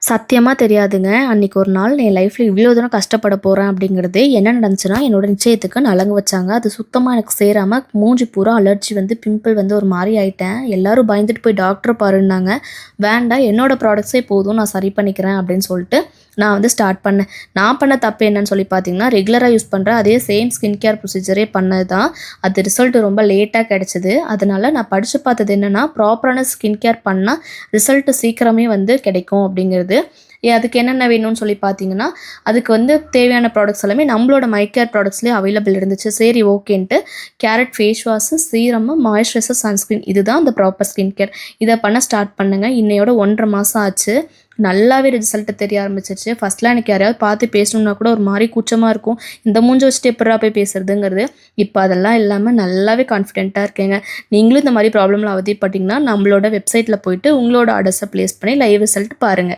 சத்தியமா தெரியாதுங்க. அன்னைக்கு ஒரு நாள் என் லைஃப்ல இவ்ளோ தூரம் கஷ்டப்பட போறேன் அப்படிங்கிறது என்ன நடந்துச்சுன்னா, என்னோட நிச்சயத்துக்கு நலங்கு வச்சாங்க. அது சுத்தமா எனக்கு சேராம மூஞ்சி பூரா அலர்ஜி வந்து பிம்பிள் வந்து ஒரு மாரி ஆயிட்டேன். எல்லாரும் பயந்துட்டு போய் டாக்டர பாருன்னாங்க. வேண்டாம் என்னோட ப்ராடக்ட்ஸே போதும் நான் சரி பண்ணிக்கிறேன் அப்படின்னு சொல்லிட்டு நான் வந்து ஸ்டார்ட் பண்ணேன். நான் பண்ண தப்பு என்னன்னு சொல்லி பார்த்தீங்கன்னா, ரெகுலரா யூஸ் பண்ற அதே சேம் ஸ்கின் கேர் ப்ரொசீஜரே பண்ணது தான். அது ரிசல்ட் ரொம்ப லேட்டா கிடைச்சது. அதனால நான் படிச்சு பார்த்தது என்னன்னா, ப்ராப்பரான ஸ்கின் கேர் பண்ணா ரிசல்ட் சீக்கிரமே வந்து கிடைக்கும் அப்படிங்கிறது. அதுக்கு என்னென்ன வேணும்னு சொல்லி பார்த்தீங்கன்னா, அதுக்கு வந்து தேவையான ப்ராடக்ட்ஸ் எல்லாமே நம்மளோட மை கேர் ப்ராடக்ட்ஸ்லேயே அவைலபிள் இருந்துச்சு. சரி ஓகேன்ட்டு carrot face wash, serum, moisturiser, sunscreen இதுதான் அந்த ப்ராப்பர் ஸ்கின் கேர். இத பண்ண ஸ்டார்ட் பண்ணேங்க. இன்னையோட 1 1/2 மாசம் ஆச்சு. நல்லாவே ரிசல்ட் தெரிய ஆரம்பிச்சிருச்சு. ஃபர்ஸ்ட்லாம் எனக்கு யாரையாவது பார்த்து பேசணும்னா கூட ஒரு மாரி கூச்சமா இருக்கும். இந்த மூஞ்ச வச்சுட்டு எப்புட்றா போய் பேசுறதுங்கிறது. இப்ப அதெல்லாம் இல்லாம நல்லாவே கான்ஃபிடென்ட்டா இருக்கேங்க. நீங்களும் இந்த மாரி ப்ராப்ளம்ல அவதிப்பட்டீங்கன்னா, நம்மளோட வெப்சைட்ல போயிட்டு உங்களோட ஆர்டர்ஸ பிளேஸ் பண்ணி லைவ் ரிசல்ட் பாருங்க.